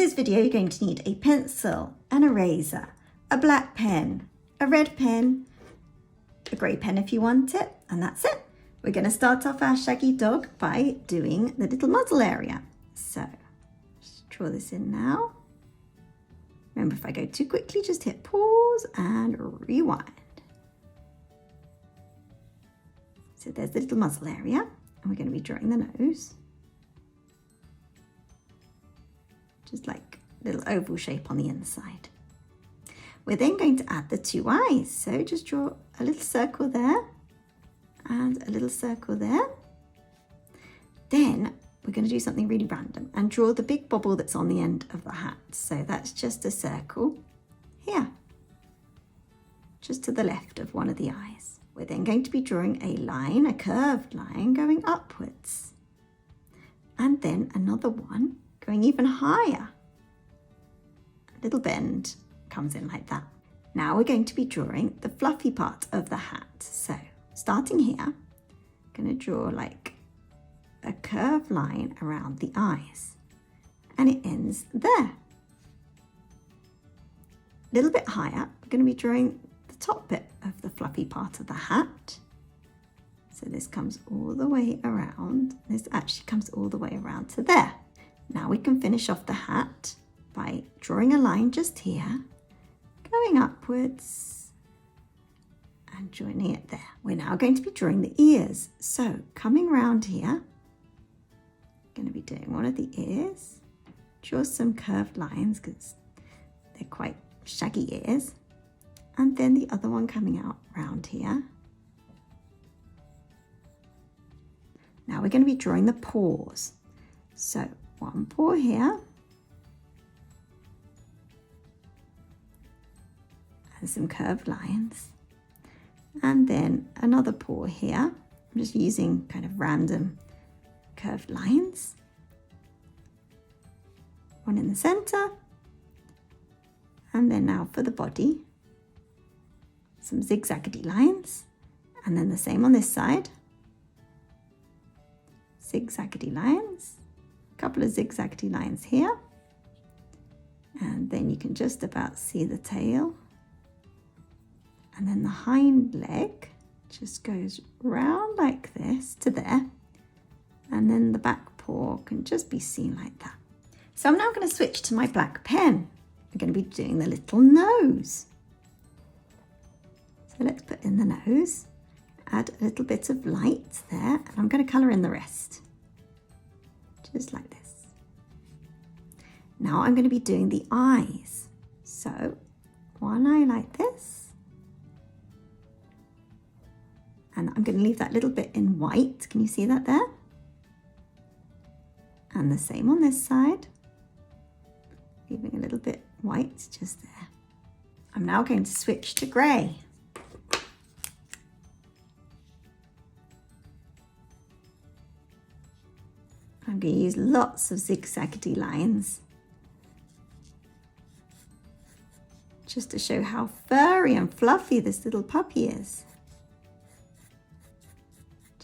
this video, you're going to need a pencil, an eraser, a black pen, a red pen, a grey pen if you want it, and that's it. We're going to start off our shaggy dog by doing the little muzzle area. So, just draw this in now. Remember, if I go too quickly, just hit pause and rewind. So there's the little muzzle area, and we're going to be drawing the nose. Just like a little oval shape on the inside. We're then going to add the two eyes. So just draw a little circle there and a little circle there. Then we're going to do something really random and draw the big bobble that's on the end of the hat. So that's just a circle here, just to the left of one of the eyes. We're then going to be drawing a line, a curved line going upwards. And then another one going even higher. A little bend comes in like that. Now we're going to be drawing the fluffy part of the hat. So starting here, I'm going to draw like a curved line around the eyes, and it ends there. A little bit higher, we're going to be drawing the top bit of the fluffy part of the hat. So this comes all the way around. This actually comes all the way around to there. Now we can finish off the hat by drawing a line just here, going upwards and joining it there. We're now going to be drawing the ears. So coming round here, going to be doing one of the ears. Draw some curved lines because they're quite shaggy ears. And then the other one coming out round here. Now we're going to be drawing the paws. So one paw here, and some curved lines, and then another paw here. I'm just using kind of random curved lines. One in the center, and then now for the body, some zigzaggedy lines, and then the same on this side, zigzaggedy lines. Couple of zigzaggedy lines here, and then you can just about see the tail, and then the hind leg just goes round like this to there, and then the back paw can just be seen like that. So I'm now going to switch to my black pen. We're going to be doing the little nose. So let's put in the nose, add a little bit of light there, and I'm going to colour in the rest. Just like this. Now I'm going to be doing the eyes. So one eye like this. And I'm going to leave that little bit in white. Can you see that there? And the same on this side. Leaving a little bit white just there. I'm now going to switch to grey. I'm going to use lots of zigzaggedy lines just to show how furry and fluffy this little puppy is.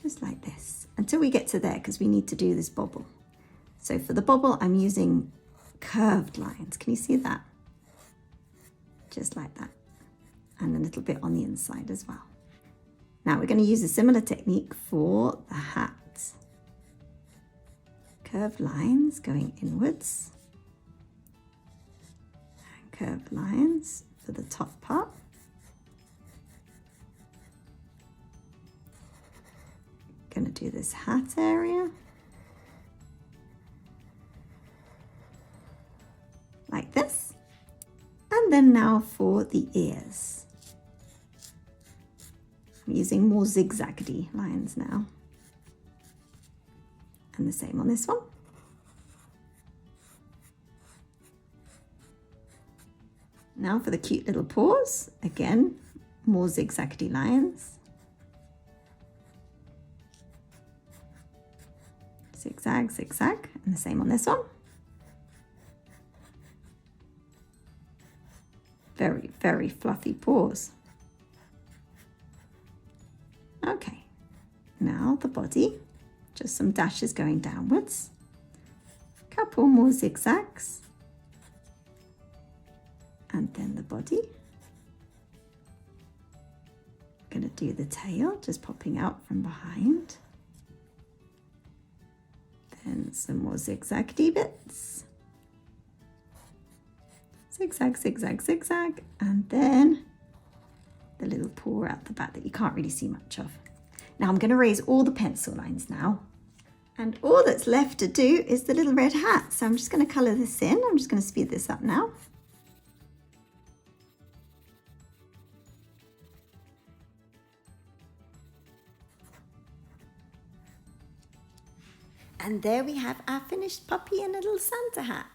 Just like this, until we get to there, because we need to do this bobble. So for the bobble, I'm using curved lines. Can you see that? Just like that. And a little bit on the inside as well. Now we're going to use a similar technique for the hat. Curved lines going inwards, and curved lines for the top part. Going to do this hat area like this, and then now for the ears. I'm using more zigzaggedy lines now. And the same on this one. Now for the cute little paws, again, more zigzaggedy lines. Zigzag, zigzag, and the same on this one. Very, very fluffy paws. Okay, now the body, just some dashes going downwards. Couple more zigzags, And then the body. I'm going to do the tail, just popping out from behind. Then some more zigzaggy bits. Zigzag, zigzag, zigzag. And then the little paw out the back that you can't really see much of. Now I'm going to erase all the pencil lines now. And all that's left to do is the little red hat. So I'm just going to colour this in. I'm just going to speed this up now. And there we have our finished puppy in a little Santa hat.